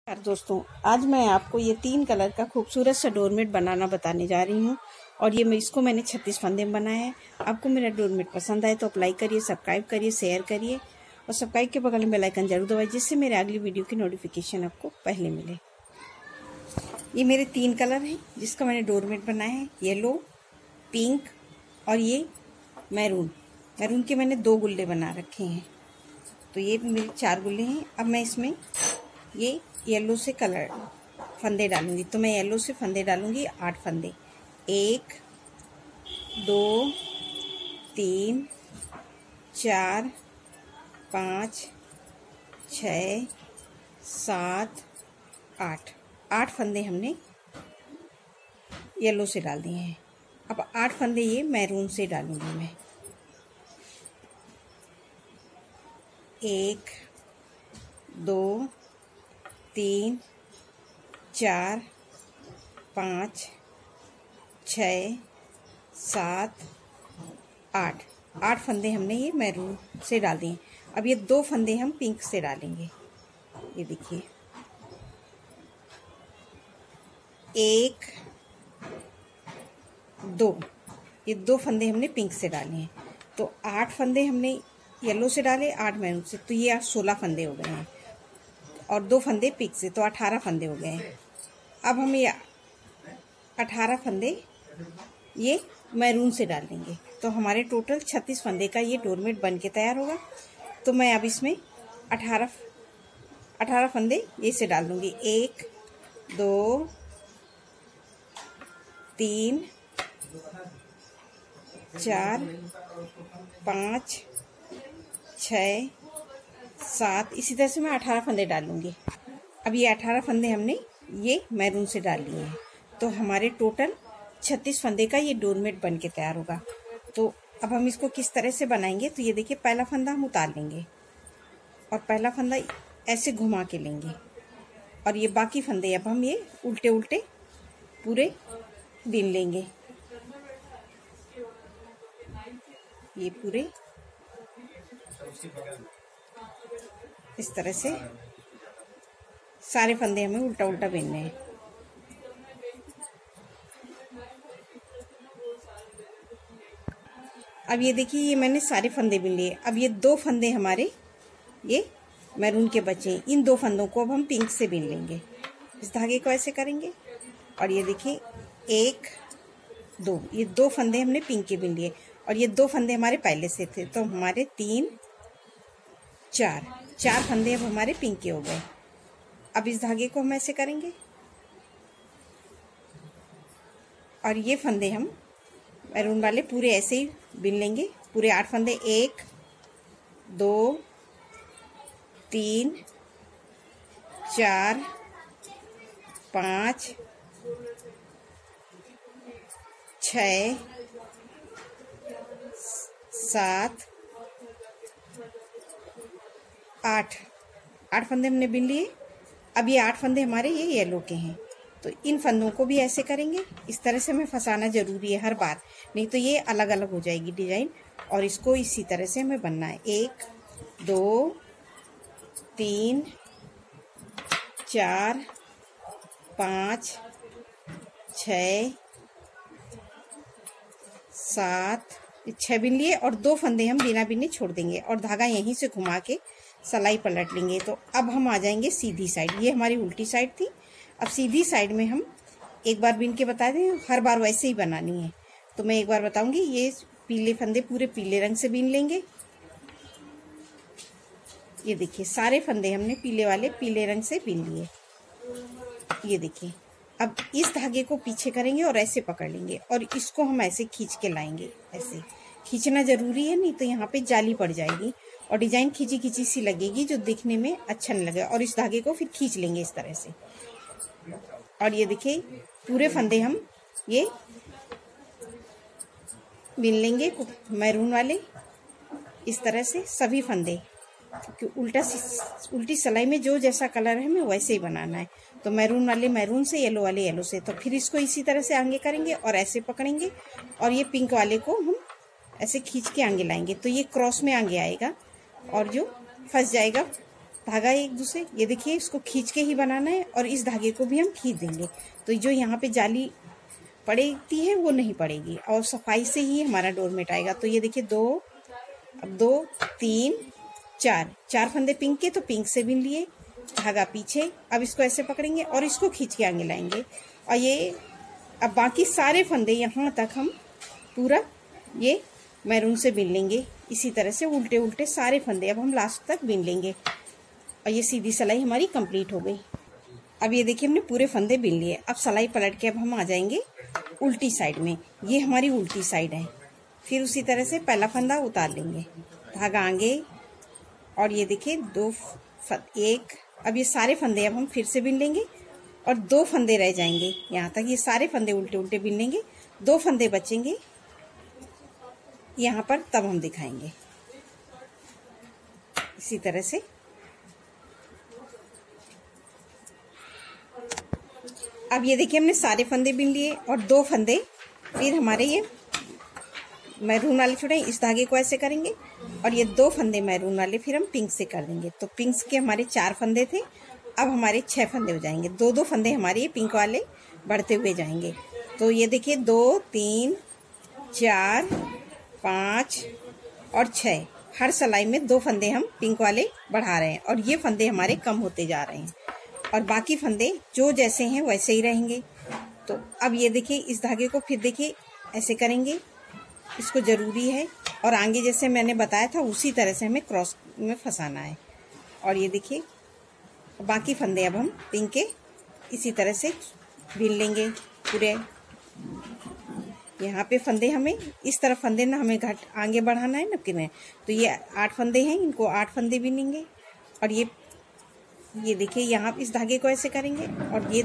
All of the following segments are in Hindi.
यार दोस्तों, आज मैं आपको ये 3 कलर का खूबसूरत सा डोरमेट बनाना बताने जा रही हूँ। और ये इसको मैंने 36 फंदे में बनाया है। आपको मेरा डोरमेट पसंद आए तो आप लाइक करिए, सब्सक्राइब करिए, शेयर करिए और सब्सक्राइब के बगल में बेल आइकन जरूर दबाइए, जिससे मेरे अगली वीडियो की नोटिफिकेशन आपको पहले मिले। ये मेरे 3 कलर हैं जिसका मैंने डोरमेट बनाया है, येलो, पिंक और ये मैरून। मैरून के मैंने 2 गुल्ले बना रखे हैं, तो ये मेरे 4 गुल्ले हैं। अब मैं इसमें ये येलो से कलर फंदे डालूंगी, तो मैं येलो से फंदे डालूंगी 8 फंदे। 1 2 3 4 5 6 7 8 फंदे हमने येलो से डाल दिए हैं। अब 8 फंदे ये मैरून से डालूंगी मैं। 1 2 3 4 5 6 7 8 फंदे हमने ये मैरून से डाल दिए। अब ये 2 फंदे हम पिंक से डालेंगे। ये देखिए, 1 2, ये 2 फंदे हमने पिंक से डाले हैं। तो 8 फंदे हमने येलो से डाले, 8 मैरून से, तो ये 16 फंदे हो गए हैं। और 2 फंदे पिंक से, तो 18 फंदे हो गए हैं। अब हम ये 18 फंदे ये मैरून से डाल देंगे, तो हमारे टोटल 36 फंदे का ये डोरमेट बन के तैयार होगा। तो मैं अब इसमें 18 फंदे ये से डाल दूंगी। 1 2 3 4 5 6 7, इसी तरह से मैं 18 फंदे डालूंगी। अब ये 18 फंदे हमने ये मैरून से डाल लिए हैं, तो हमारे टोटल 36 फंदे का ये डोरमेट बन के तैयार होगा। तो अब हम इसको किस तरह से बनाएंगे, तो ये देखिए, पहला फंदा हम उतार लेंगे और पहला फंदा ऐसे घुमा के लेंगे, और ये बाकी फंदे अब हम ये उल्टे उल्टे पूरे बीन लेंगे। ये पूरे इस तरह से सारे फंदे हमें उल्टा उल्टा बीनने हैं। अब ये देखिए, ये मैंने सारे फंदे बीन लिए। अब ये 2 फंदे हमारे ये मैरून के बचे हैं। इन 2 फंदों को अब हम पिंक से बीन लेंगे। इस धागे को ऐसे करेंगे, और ये देखिए 1 2, ये 2 फंदे हमने पिंक के बीन लिए, और ये 2 फंदे हमारे पहले से थे, तो हमारे 3 4 फंदे अब हमारे पिंक के हो गए। अब इस धागे को हम ऐसे करेंगे, और ये फंदे हम मैरून वाले पूरे ऐसे ही बीन लेंगे, पूरे 8 फंदे। 1 2 3 4 5 6 7 8 फंदे हमने बीन लिए। अब ये 8 फंदे हमारे ये येलो के हैं, तो इन फंदों को भी ऐसे करेंगे। इस तरह से हमें फंसाना जरूरी है हर बार, नहीं तो ये अलग अलग हो जाएगी डिजाइन, और इसको इसी तरह से हमें बनना है। 1 2 3 4 5 6 7, 6 बीन लिए, और 2 फंदे हम बिना बीने छोड़ देंगे, और धागा यहीं से घुमा के सलाई पलट लेंगे। तो अब हम आ जाएंगे सीधी साइड। ये हमारी उल्टी साइड थी। अब सीधी साइड में हम एक बार बीन के बता दें, हर बार वैसे ही बनानी है। तो मैं एक बार बताऊंगी। ये पीले फंदे पूरे पीले रंग से बीन लेंगे। ये देखिए, सारे फंदे हमने पीले वाले पीले रंग से बीन लिए। ये देखिए, अब इस धागे को पीछे करेंगे और ऐसे पकड़ लेंगे, और इसको हम ऐसे खींच के लाएंगे। ऐसे खींचना जरूरी है, नहीं तो यहाँ पे जाली पड़ जाएगी और डिजाइन खींची खींची सी लगेगी, जो दिखने में अच्छा नहीं लगेगा। और इस धागे को फिर खींच लेंगे इस तरह से। और ये देखिए, पूरे फंदे हम ये बीन लेंगे मैरून वाले, इस तरह से सभी फंदे, क्योंकि उल्टी सिलाई में जो जैसा कलर है हमें वैसे ही बनाना है। तो मैरून वाले मैरून से, येलो वाले येलो से। तो फिर इसको इसी तरह से आगे करेंगे और ऐसे पकड़ेंगे, और ये पिंक वाले को हम ऐसे खींच के आगे लाएंगे, तो ये क्रॉस में आगे आएगा और जो फंस जाएगा धागा एक दूसरे, ये देखिए इसको खींच के ही बनाना है और इस धागे को भी हम खींच देंगे, तो जो यहाँ पे जाली पड़ती है वो नहीं पड़ेगी और सफाई से ही हमारा डोरमेट आएगा। तो ये देखिए अब 2 3 4 फंदे पिंक के, तो पिंक से बिन लिए, धागा पीछे, अब इसको ऐसे पकड़ेंगे और इसको खींच के आगे लाएंगे और ये अब बाकी सारे फंदे यहाँ तक हम पूरा ये मैरून से बिन लेंगे। इसी तरह से उल्टे उल्टे सारे फंदे अब हम लास्ट तक बिन लेंगे और ये सीधी सिलाई हमारी कंप्लीट हो गई। अब ये देखिए हमने पूरे फंदे बिन लिए। अब सिलाई पलट के अब हम आ जाएंगे उल्टी साइड में, ये हमारी उल्टी साइड है। फिर उसी तरह से पहला फंदा उतार लेंगे, धागा आगे और ये देखिए एक, अब ये सारे फंदे अब हम फिर से बिन लेंगे और 2 फंदे रह जाएंगे यहाँ तक, ये सारे फंदे उल्टे उल्टे बिन लेंगे, 2 फंदे बचेंगे यहाँ पर, तब हम दिखाएंगे इसी तरह से। अब ये देखिए हमने सारे फंदे बिन लिए और 2 फंदे फिर हमारे ये मैरून वाले छोड़े, इस धागे को ऐसे करेंगे और ये 2 फंदे मैरून वाले फिर हम पिंक से कर देंगे। तो पिंक के हमारे 4 फंदे थे, अब हमारे 6 फंदे हो जाएंगे, 2 फंदे हमारे ये पिंक वाले बढ़ते हुए जाएंगे। तो ये देखिए 2 3 4 5 और 6, हर सिलाई में 2 फंदे हम पिंक वाले बढ़ा रहे हैं और ये फंदे हमारे कम होते जा रहे हैं और बाकी फंदे जो जैसे हैं वैसे ही रहेंगे। तो अब ये देखिए इस धागे को फिर देखिए ऐसे करेंगे, इसको ज़रूरी है और आगे जैसे मैंने बताया था उसी तरह से हमें क्रॉस में फंसाना है। और ये देखिए बाकी फंदे अब हम पिंक के इसी तरह से बिन लेंगे पूरे। यहाँ पे फंदे हमें इस तरफ फंदे ना हमें घट आगे बढ़ाना है नपकिन में, तो ये 8 फंदे हैं, इनको 8 फंदे बिनेंगे और ये देखिए यहाँ इस धागे को ऐसे करेंगे और ये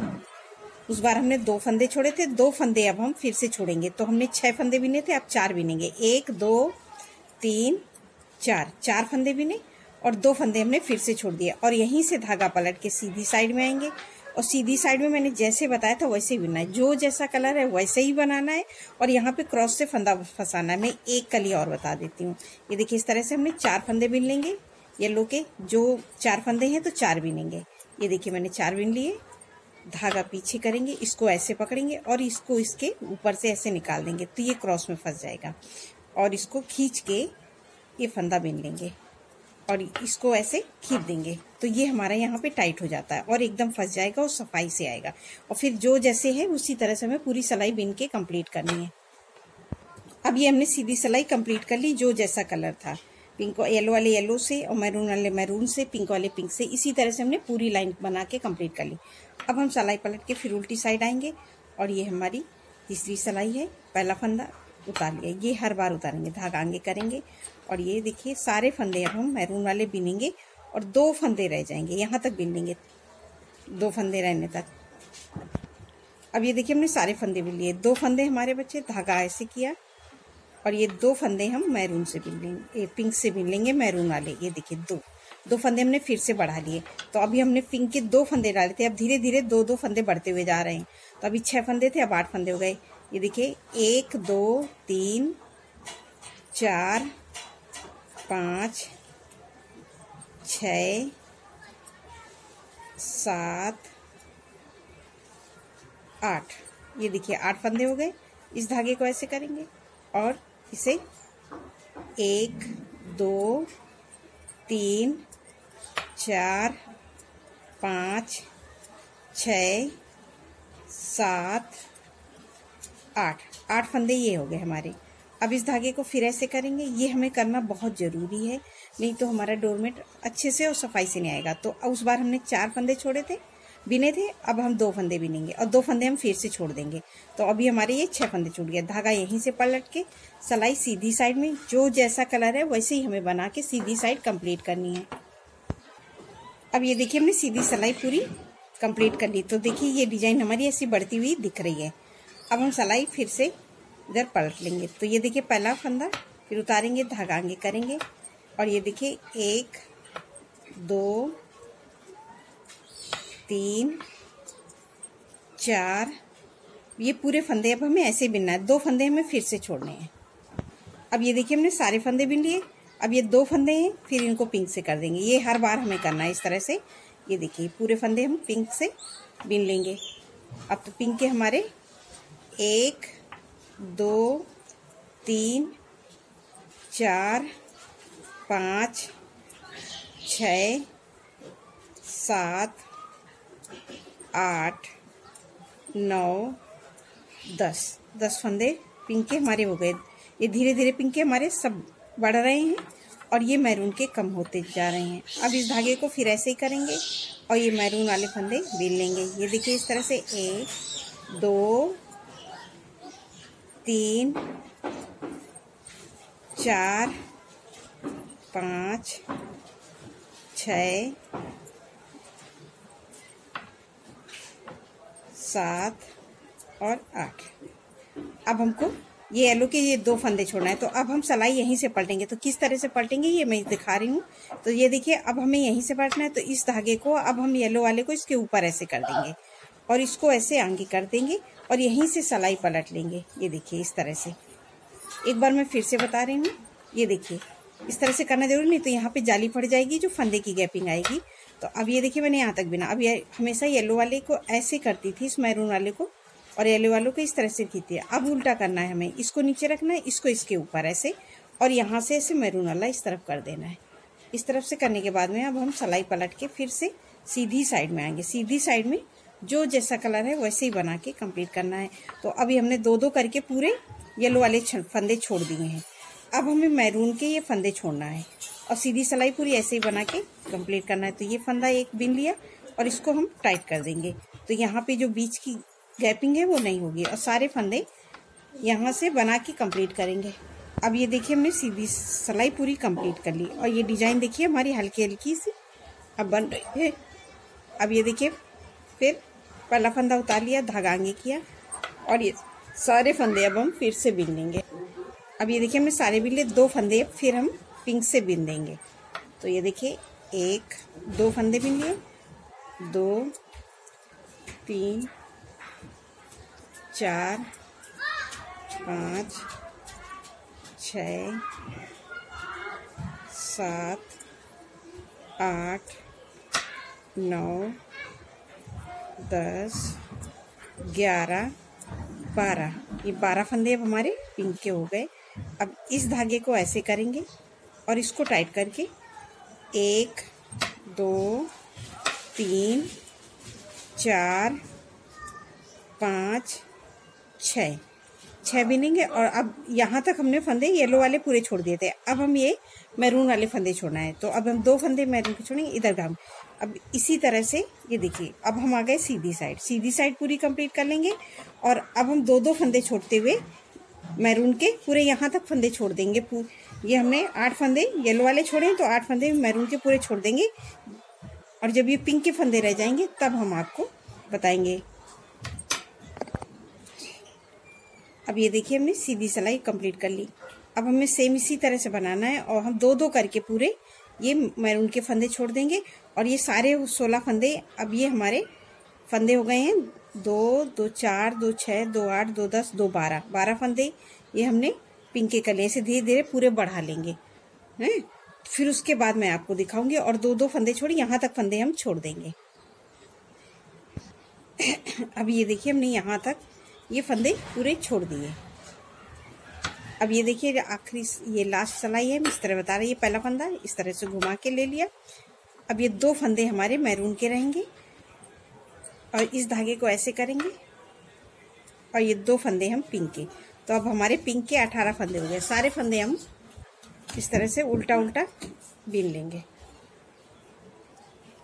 उस बार हमने 2 फंदे छोड़े थे, 2 फंदे अब हम फिर से छोड़ेंगे। तो हमने 6 फंदे बिने थे, अब 4 बिनेंगे, 1 2 3 4 फंदे बिने और 2 फंदे हमने फिर से छोड़ दिए और यहीं से धागा पलट के सीधी साइड में आएंगे और सीधी साइड में मैंने जैसे बताया था वैसे ही बिनना है, जो जैसा कलर है वैसे ही बनाना है और यहाँ पे क्रॉस से फंदा फंसाना है। मैं एक कली और बता देती हूँ, ये देखिए इस तरह से हमने 4 फंदे बिन लेंगे, येलो के जो 4 फंदे हैं तो 4 बिनेंगे। ये देखिए मैंने 4 बिन लिए, धागा पीछे करेंगे, इसको ऐसे पकड़ेंगे और इसको इसके ऊपर से ऐसे निकाल देंगे तो ये क्रॉस में फंस जाएगा और इसको खींच के ये फंदा बिन लेंगे और इसको ऐसे खींच देंगे तो ये हमारा यहाँ पे टाइट हो जाता है और एकदम फंस जाएगा और सफाई से आएगा। और फिर जो जैसे है उसी तरह से हमें पूरी सिलाई बिन के कंप्लीट करनी है। अब ये हमने सीधी सिलाई कंप्लीट कर ली, जो जैसा कलर था, पिंक येलो वाले येलो से और मैरून वाले मैरून से, पिंक वाले पिंक से, इसी तरह से हमने पूरी लाइन बना के कंप्लीट कर ली। अब हम सिलाई पलट के फिर उल्टी साइड आएंगे और ये हमारी तीसरी सिलाई है, पहला फंदा उतार लिया, ये हर बार उतारेंगे, धागा आगे करेंगे और ये देखिए सारे फंदे अब हम मैरून वाले बिनेंगे और 2 फंदे रह जाएंगे, यहाँ तक बिन लेंगे 2 फंदे रहने तक। अब ये देखिए हमने सारे फंदे बिन लिए, 2 फंदे हमारे बच्चे, धागा ऐसे किया और ये 2 फंदे हम मैरून से बिन लेंगे, पिंक से बिन लेंगे मैरून वाले। ये देखिए 2 फंदे हमने फिर से बढ़ा लिए। तो अभी हमने पिंक के 2 फंदे डाले थे, अब धीरे धीरे 2 फंदे बढ़ते हुए जा रहे हैं। तो अभी 6 फंदे थे, अब 8 फंदे हो गए। ये देखिए 1 2 3 4 5 6 7 8, ये देखिए 8 फंदे हो गए। इस धागे को ऐसे करेंगे और इसे 1 2 3 4 5 6 7 8 फंदे ये हो गए हमारे। अब इस धागे को फिर ऐसे करेंगे, ये हमें करना बहुत ज़रूरी है, नहीं तो हमारा डोरमेट अच्छे से और सफाई से नहीं आएगा। तो उस बार हमने 4 फंदे छोड़े थे, बिने थे, अब हम 2 फंदे बिनेंगे और 2 फंदे हम फिर से छोड़ देंगे। तो अभी हमारे ये 6 फंदे छूट गए। धागा यहीं से पलट के सिलाई सीधी साइड में, जो जैसा कलर है वैसे ही हमें बना के सीधी साइड कंप्लीट करनी है। अब ये देखिए हमने सीधी सिलाई पूरी कंप्लीट कर ली। तो देखिए ये डिजाइन हमारी ऐसी बढ़ती हुई दिख रही है। अब हम सिलाई फिर से इधर पलट लेंगे। तो ये देखिए पहला फंदा फिर उतारेंगे, धागा आगे करेंगे और ये देखिए 1 2 3 4, ये पूरे फंदे अब हमें ऐसे बिनना है। 2 फंदे हमें फिर से छोड़ने हैं। अब ये देखिए हमने सारे फंदे बिन लिए। अब ये 2 फंदे हैं, फिर इनको पिंक से कर देंगे। ये हर बार हमें करना है इस तरह से। ये देखिए पूरे फंदे हम पिंक से बीन लेंगे। अब तो पिंक के हमारे 1 2 3 4 5 6 7 8 9 10 फंदे पिंक के हमारे हो गए। ये धीरे धीरे पिंक के हमारे सब बढ़ रहे हैं और ये मैरून के कम होते जा रहे हैं। अब इस धागे को फिर ऐसे ही करेंगे और ये मैरून वाले फंदे बीन लेंगे। ये देखिए इस तरह से 1 2 3 4 5 6 7 और 8। अब हमको ये येलो के ये 2 फंदे छोड़ना है। तो अब हम सलाई यहीं से पलटेंगे। तो किस तरह से पलटेंगे ये मैं दिखा रही हूँ। तो ये देखिए अब हमें यहीं से पलटना है। तो इस धागे को अब हम येलो वाले को इसके ऊपर ऐसे कर देंगे और इसको ऐसे आगे कर देंगे और यहीं से सलाई पलट लेंगे। ये देखिए इस तरह से। एक बार मैं फिर से बता रही हूँ। ये देखिए इस तरह से करना जरूरी नहीं, तो यहाँ पे जाली पड़ जाएगी जो फंदे की गैपिंग आएगी। तो अब ये देखिए मैंने यहाँ तक बिना। अब ये हमेशा येलो वाले को ऐसे करती थी, इस मैरून वाले को, और येलो वालों को इस तरह से थी। अब उल्टा करना है हमें। इसको नीचे रखना है, इसको इसके ऊपर ऐसे, और यहाँ से ऐसे मैरून वाला इस तरफ कर देना है। इस तरफ से करने के बाद में अब हम सलाई पलट के फिर से सीधी साइड में आएंगे। सीधी साइड में जो जैसा कलर है वैसे ही बना के कंप्लीट करना है। तो अभी हमने 2-2 करके पूरे येलो वाले फंदे छोड़ दिए हैं। अब हमें मैरून के ये फंदे छोड़ना है और सीधी सलाई पूरी ऐसे ही बना के कंप्लीट करना है। तो ये फंदा एक बिन लिया और इसको हम टाइट कर देंगे। तो यहाँ पे जो बीच की गैपिंग है वो नहीं होगी और सारे फंदे यहाँ से बना के कंप्लीट करेंगे। अब ये देखिए हमने सीधी सलाई पूरी कंप्लीट कर ली और ये डिजाइन देखिए हमारी हल्की हल्की सी अब बन रही है। अब ये देखिए फिर पहला फंदा उतार लिया, धागा आगे किया और ये सारे फंदे अब हम फिर से बिन लेंगे। अब ये देखिए हमने सारे बिन लिए। 2 फंदे फिर हम पिंक से बिन देंगे। तो ये देखिए 1 2 फंदे बिन लिए, 2 3 4 5 6 7 8 9 10 11 12। ये 12 फंदे अब हमारे पिंक के हो गए। अब इस धागे को ऐसे करेंगे और इसको टाइट करके 1 2 3 4 5 6 बिनेंगे। और अब यहाँ तक हमने फंदे येलो वाले पूरे छोड़ दिए थे। अब हम ये मैरून वाले फंदे छोड़ना है। तो अब हम 2 फंदे मैरून के छोड़ेंगे इधर का। अब इसी तरह से ये देखिए अब हम आ गए सीधी साइड। सीधी साइड पूरी कंप्लीट कर लेंगे और अब हम 2-2 फंदे छोड़ते हुए मैरून के पूरे यहाँ तक फंदे छोड़ देंगे। ये हमने 8 फंदे येलो वाले छोड़े हैं तो 8 फंदे मैरून के पूरे छोड़ देंगे। और जब ये पिंक के फंदे रह जाएंगे तब हम आपको बताएंगे। अब ये देखिए हमने सीधी सिलाई कंप्लीट कर ली। अब हमें सेम इसी तरह से बनाना है और हम 2-2 करके पूरे ये मैरून के फंदे छोड़ देंगे और ये सारे 16 फंदे अब ये हमारे फंदे हो गए हैं। 2 2 4 2 6 2 8 2 10 2 12 फंदे ये हमने पिंक के कले से धीरे धीरे पूरे बढ़ा लेंगे हैं। फिर उसके बाद मैं आपको दिखाऊंगी और 2-2 फंदे छोड़ यहाँ तक फंदे हम छोड़ देंगे। अब ये देखिए हमने यहाँ तक ये फंदे पूरे छोड़ दिए। अब ये देखिए आखिरी ये लास्ट सिलाई है, मैं इस तरह बता रही है। पहला फंदा इस तरह से घुमा के ले लिया। अब ये 2 फंदे हमारे मैरून के रहेंगे और इस धागे को ऐसे करेंगे और ये 2 फंदे हम पिंक के। तो अब हमारे पिंक के 18 फंदे हो गए। सारे फंदे हम इस तरह से उल्टा उल्टा बीन लेंगे।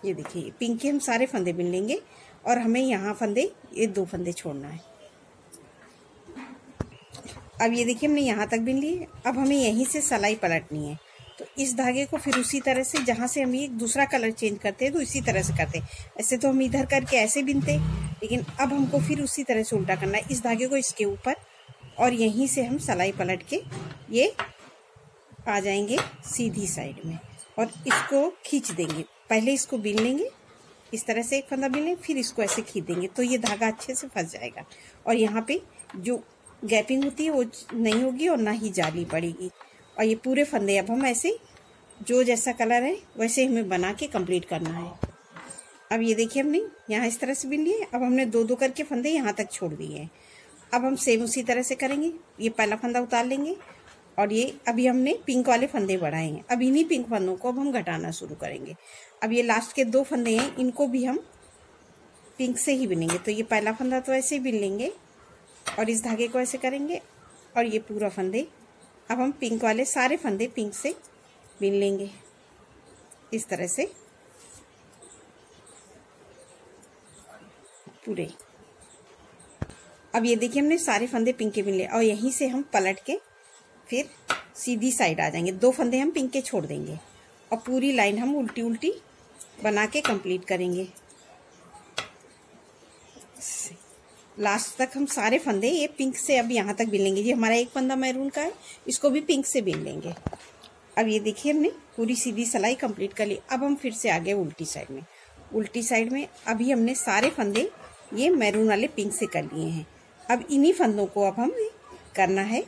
ये देखिए पिंक के हम सारे फंदे बीन लेंगे और हमें यहाँ फंदे ये 2 फंदे छोड़ना है। अब ये देखिए हमने यहाँ तक बीन लिए। अब हमें यहीं से सलाई पलटनी है। तो इस धागे को फिर उसी तरह से जहाँ से हम ये दूसरा कलर चेंज करते हैं तो इसी तरह से करते हैं। ऐसे तो हम इधर करके ऐसे बिनते, लेकिन अब हमको फिर उसी तरह से उल्टा करना है। इस धागे को इसके ऊपर और यहीं से हम सलाई पलट के ये आ जाएंगे सीधी साइड में और इसको खींच देंगे। पहले इसको बीन लेंगे, इस तरह से एक फंदा बीन लेंगे, फिर इसको ऐसे खींच देंगे तो ये धागा अच्छे से फंस जाएगा और यहाँ पे जो गैपिंग होती है वो नहीं होगी और ना ही जाली पड़ेगी। और ये पूरे फंदे अब हम ऐसे जो जैसा कलर है वैसे हमें बना के कंप्लीट करना है। अब ये देखिए हमने यहाँ इस तरह से बिन लिए। अब हमने दो दो करके फंदे यहाँ तक छोड़ दिए हैं। अब हम सेम उसी तरह से करेंगे। ये पहला फंदा उतार लेंगे और ये अभी हमने पिंक वाले फंदे बढ़ाए हैं। अब इन्हीं पिंक फंदों को अब हम घटाना शुरू करेंगे। अब ये लास्ट के दो फंदे हैं, इनको भी हम पिंक से ही बिनेंगे। तो ये पहला फंदा तो ऐसे ही बिन लेंगे और इस धागे को ऐसे करेंगे और ये पूरा फंदे अब हम पिंक वाले सारे फंदे पिंक से बिन लेंगे इस तरह से पूरे। अब ये देखिए हमने सारे फंदे पिंक के बिन लिए और यहीं से हम पलट के फिर सीधी साइड आ जाएंगे। दो फंदे हम पिंक के छोड़ देंगे और पूरी लाइन हम उल्टी उल्टी बना के कंप्लीट करेंगे। लास्ट तक हम सारे फंदे ये पिंक से अब यहाँ तक बिन लेंगे। ये हमारा एक फंदा मैरून का है, इसको भी पिंक से बिन लेंगे। अब ये देखिए हमने पूरी सीधी सिलाई कंप्लीट कर ली। अब हम फिर से आगे उल्टी साइड में। उल्टी साइड में अभी हमने सारे फंदे ये मैरून वाले पिंक से कर लिए हैं। अब इन्हीं फंदों को अब हमें करना है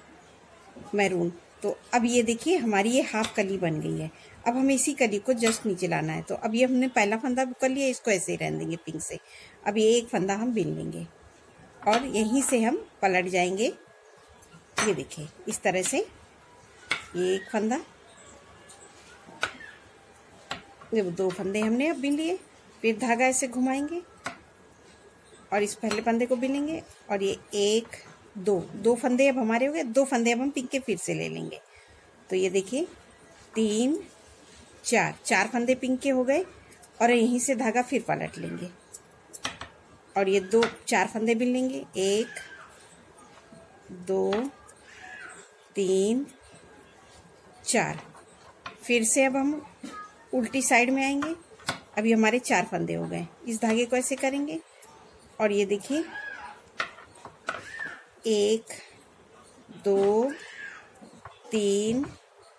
मैरून। तो अब ये देखिए हमारी ये हाफ कली बन गई है। अब हमें इसी कली को जस्ट नीचे लाना है। तो अब ये हमने पहला फंदा कर लिया, इसको ऐसे ही रहने देंगे पिंक से। अब ये एक फंदा हम बिन लेंगे और यहीं से हम पलट जाएंगे। ये देखिए इस तरह से ये एक फंदा, ये दो फंदे हमने अब बिन लिए। फिर धागा ऐसे घुमाएंगे और इस पहले फंदे को बिनेंगे और ये एक दो फंदे अब हमारे हो गए। दो फंदे अब हम पिंक के फिर से ले लेंगे। तो ये देखिए 3 4 फंदे पिंक के हो गए और यहीं से धागा फिर पलट लेंगे और ये 4 फंदे बिन लेंगे। 1 2 3 4। फिर से अब हम उल्टी साइड में आएंगे। अभी हमारे 4 फंदे हो गए। इस धागे को ऐसे करेंगे और ये देखिए 1 2 3,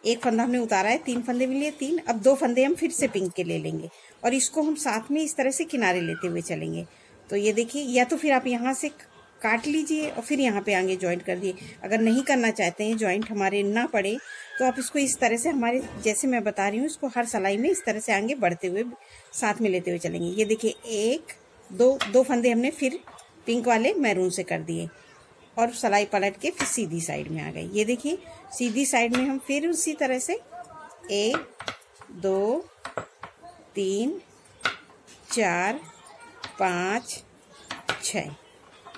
एक फंदा हमने उतारा है, 3 फंदे भी लिए 3। अब 2 फंदे हम फिर से पिंक के ले लेंगे और इसको हम साथ में इस तरह से किनारे लेते हुए चलेंगे। तो ये देखिए, या तो फिर आप यहाँ से काट लीजिए और फिर यहाँ पे आगे ज्वाइंट कर दिए। अगर नहीं करना चाहते हैं, ज्वाइंट हमारे ना पड़े, तो आप इसको इस तरह से हमारे जैसे मैं बता रही हूँ, इसको हर सिलाई में इस तरह से आगे बढ़ते हुए साथ में लेते हुए चलेंगे। ये देखिए 1 2 फंदे हमने फिर पिंक वाले मैरून से कर दिए और सिलाई पलट के फिर सीधी साइड में आ गई। ये देखिए सीधी साइड में हम फिर उसी तरह से 1 2 3 4 5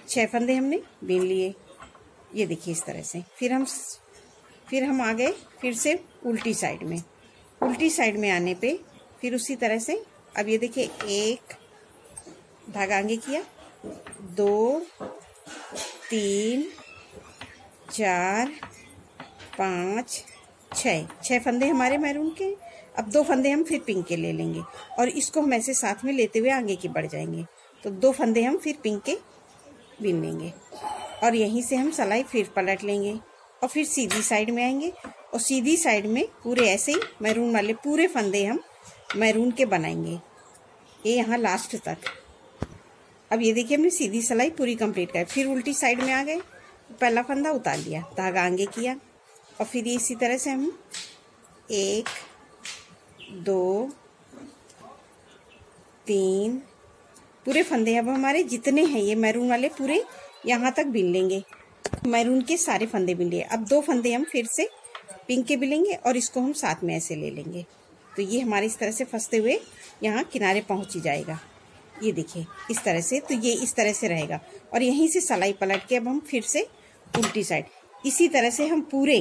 6 फंदे हमने बीन लिए। ये देखिए इस तरह से फिर हम आ गए फिर से उल्टी साइड में। उल्टी साइड में आने पे फिर उसी तरह से अब ये देखिए 1 धागा आगे किया, 2 3 4 5 6 फंदे हमारे मैरून के। अब 2 फंदे हम फिर पिंक के ले लेंगे और इसको हम ऐसे साथ में लेते हुए आगे की बढ़ जाएंगे। तो 2 फंदे हम फिर पिंक के बीन लेंगे और यहीं से हम सिलाई फिर पलट लेंगे और फिर सीधी साइड में आएंगे और सीधी साइड में पूरे ऐसे ही मैरून वाले पूरे फंदे हम मैरून के बनाएंगे, ये यहाँ लास्ट तक। अब ये देखिए हमने सीधी सिलाई पूरी कंप्लीट कर, फिर उल्टी साइड में आ गए, पहला फंदा उतार लिया, धागा आगे किया और फिर इसी तरह से हम 1 2 3 पूरे फंदे अब हमारे जितने हैं ये मैरून वाले पूरे यहाँ तक बिन लेंगे। मैरून के सारे फंदे बिन लिए। अब 2 फंदे हम फिर से पिंक के बिलेंगे और इसको हम साथ में ऐसे ले लेंगे। तो ये हमारे इस तरह से फंसते हुए यहाँ किनारे पहुँच ही जाएगा। ये देखिए इस तरह से, तो ये इस तरह से रहेगा और यहीं से सिलाई पलट के अब हम फिर से उल्टी साइड इसी तरह से हम पूरे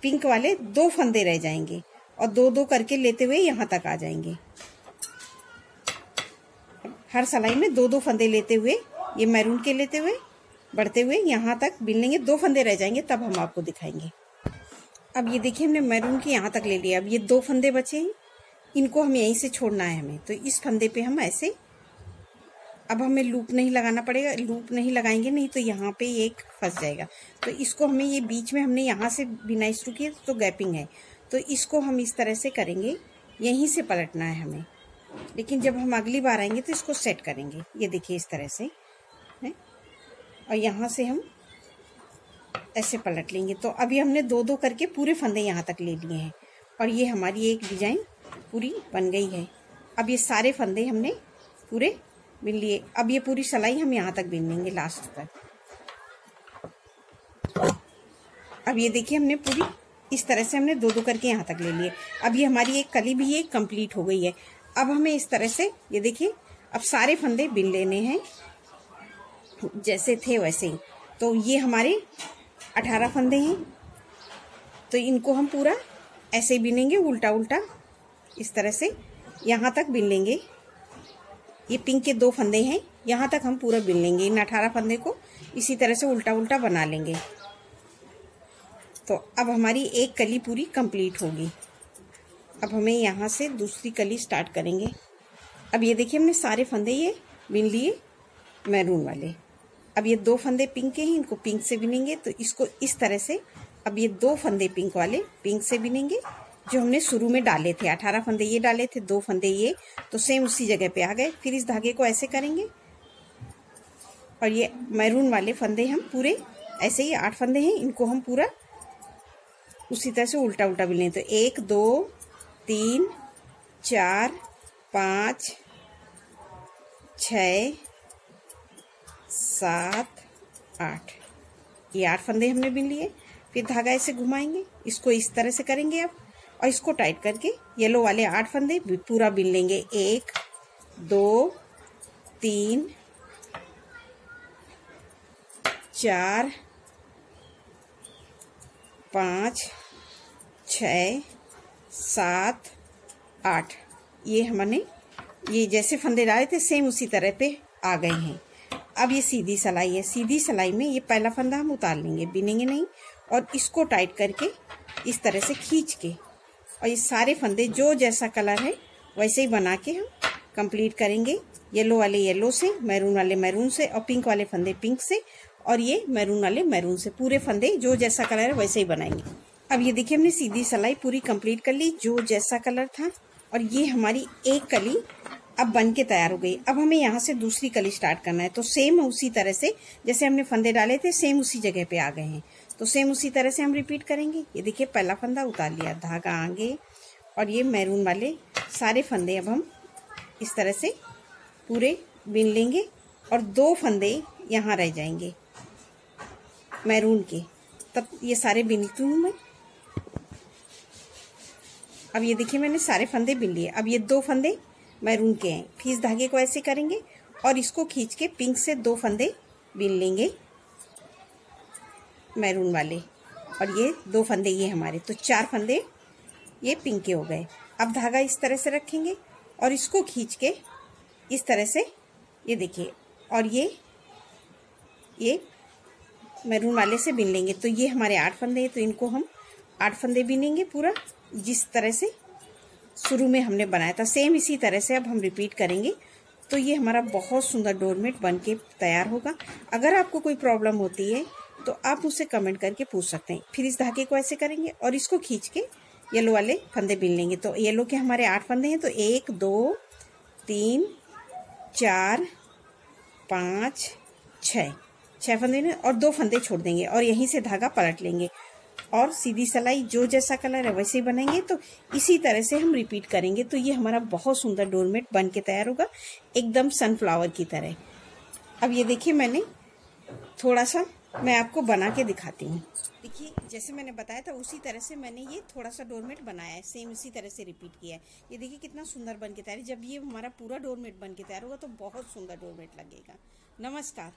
पिंक वाले 2 फंदे रह जाएंगे और 2 करके लेते हुए यहाँ तक आ जाएंगे। हर सिलाई में 2 फंदे लेते हुए ये मैरून के लेते हुए बढ़ते हुए यहाँ तक बिन लेंगे। 2 फंदे रह जाएंगे तब हम आपको दिखाएंगे। अब ये देखिए हमने मैरून के यहाँ तक ले लिया। अब ये 2 फंदे बचे हैं, इनको हम यहीं से छोड़ना है हमें। तो इस फंदे पे हम ऐसे, अब हमें लूप नहीं लगाना पड़ेगा, लूप नहीं लगाएंगे नहीं तो यहाँ पे एक फंस जाएगा। तो इसको हमें ये बीच में हमने यहाँ से बिनाई शुरू की तो गैपिंग है, तो इसको हम इस तरह से करेंगे, यहीं से पलटना है हमें। लेकिन जब हम अगली बार आएंगे तो इसको सेट करेंगे। ये देखिए इस तरह से है और यहाँ से हम ऐसे पलट लेंगे। तो अभी हमने 2 करके पूरे फंदे यहाँ तक ले लिए हैं और ये हमारी एक डिजाइन पूरी बन गई है। अब ये सारे फंदे हमने पूरे बिन लिए। अब ये पूरी सिलाई हम यहाँ तक बिन लेंगे लास्ट तक। अब ये देखिए हमने पूरी इस तरह से हमने दो दो करके यहाँ तक ले लिए। अब ये हमारी एक कली भी ये कंप्लीट हो गई है। अब हमें इस तरह से ये देखिए अब सारे फंदे बिन लेने हैं जैसे थे वैसे ही। तो ये हमारे 18 फंदे हैं, तो इनको हम पूरा ऐसे बिनेंगे उल्टा उल्टा इस तरह से यहाँ तक बिन लेंगे। ये पिंक के 2 फंदे हैं, यहाँ तक हम पूरा बिन लेंगे। इन 18 फंदे को इसी तरह से उल्टा उल्टा बना लेंगे। तो अब हमारी एक कली पूरी कंप्लीट होगी। अब हमें यहाँ से दूसरी कली स्टार्ट करेंगे। अब ये देखिए हमने सारे फंदे ये बिन लिए मैरून वाले। अब ये 2 फंदे पिंक के हैं, इनको पिंक से बिनेंगे। तो इसको इस तरह से अब ये 2 फंदे पिंक वाले पिंक से बिनेंगे जो हमने शुरू में डाले थे। 18 फंदे ये डाले थे, 2 फंदे ये, तो सेम उसी जगह पे आ गए। फिर इस धागे को ऐसे करेंगे और ये मैरून वाले फंदे हम पूरे ऐसे ही 8 फंदे हैं, इनको हम पूरा उसी तरह से उल्टा उल्टा बिन लेंगे। तो 1 2 3 4 5 6 7 8, ये 8 फंदे हमने बिन लिए। फिर धागा ऐसे घुमाएंगे, इसको इस तरह से करेंगे अब, और इसको टाइट करके येलो वाले 8 फंदे पूरा बिन लेंगे। 1 2 3 4 5 6 7 8, ये हमने ये जैसे फंदे डाले थे सेम उसी तरह पे आ गए हैं। अब ये सीधी सिलाई है। सीधी सिलाई में ये पहला फंदा हम उतार लेंगे, बिनेंगे नहीं, और इसको टाइट करके इस तरह से खींच के, और ये सारे फंदे जो जैसा कलर है वैसे ही बना के हम कंप्लीट करेंगे। येलो वाले येलो से, मैरून वाले मैरून से, और पिंक वाले फंदे पिंक से, और ये मैरून वाले मैरून से। पूरे फंदे जो जैसा कलर है वैसे ही बनाएंगे। अब ये देखिए हमने सीधी सिलाई पूरी कंप्लीट कर ली जो जैसा कलर था, और ये हमारी एक कली अब बन के तैयार हो गई। अब हमें यहाँ से दूसरी कली स्टार्ट करना है। तो सेम उसी तरह से जैसे हमने फंदे डाले थे सेम उसी जगह पे आ गए हैं, तो सेम उसी तरह से हम रिपीट करेंगे। ये देखिए पहला फंदा उतार लिया, धागा आगे, और ये मैरून वाले सारे फंदे अब हम इस तरह से पूरे बिन लेंगे, और 2 फंदे यहाँ रह जाएंगे मैरून के, तब ये सारे बिनती हूँ मैं। अब ये देखिए मैंने सारे फंदे बिन लिए। अब ये 2 फंदे मैरून के हैं, फिर इस धागे को ऐसे करेंगे और इसको खींच के पिंक से 2 फंदे बिन लेंगे मैरून वाले, और ये 2 फंदे ये हमारे, तो 4 फंदे ये पिंक के हो गए। अब धागा इस तरह से रखेंगे और इसको खींच के इस तरह से ये देखिए, और ये मैरून वाले से बिन लेंगे। तो ये हमारे 8 फंदे हैं, तो इनको हम 8 फंदे बिनेंगे पूरा जिस तरह से शुरू में हमने बनाया था, सेम इसी तरह से अब हम रिपीट करेंगे। तो ये हमारा बहुत सुंदर डोरमेट बन के तैयार होगा। अगर आपको कोई प्रॉब्लम होती है तो आप मुझसे कमेंट करके पूछ सकते हैं। फिर इस धागे को ऐसे करेंगे और इसको खींच के येलो वाले फंदे बिन लेंगे। तो येलो के हमारे 8 फंदे हैं, तो 1 2 3 4 5 6 फंदे और 2 फंदे छोड़ देंगे, और यहीं से धागा पलट लेंगे, और सीधी सिलाई जो जैसा कलर है वैसे ही बनाएंगे। तो इसी तरह से हम रिपीट करेंगे। तो ये हमारा बहुत सुंदर डोरमेट बन के तैयार होगा, एकदम सनफ्लावर की तरह। अब ये देखिए मैंने थोड़ा सा मैं आपको बना के दिखाती हूँ। देखिए जैसे मैंने बताया था उसी तरह से मैंने ये थोड़ा सा डोरमेट बनाया है, सेम इसी तरह से रिपीट किया है। ये देखिए कितना सुंदर बन के तैयार है। जब ये हमारा पूरा डोरमेट बन के तैयार होगा तो बहुत सुंदर डोरमेट लगेगा। नमस्कार।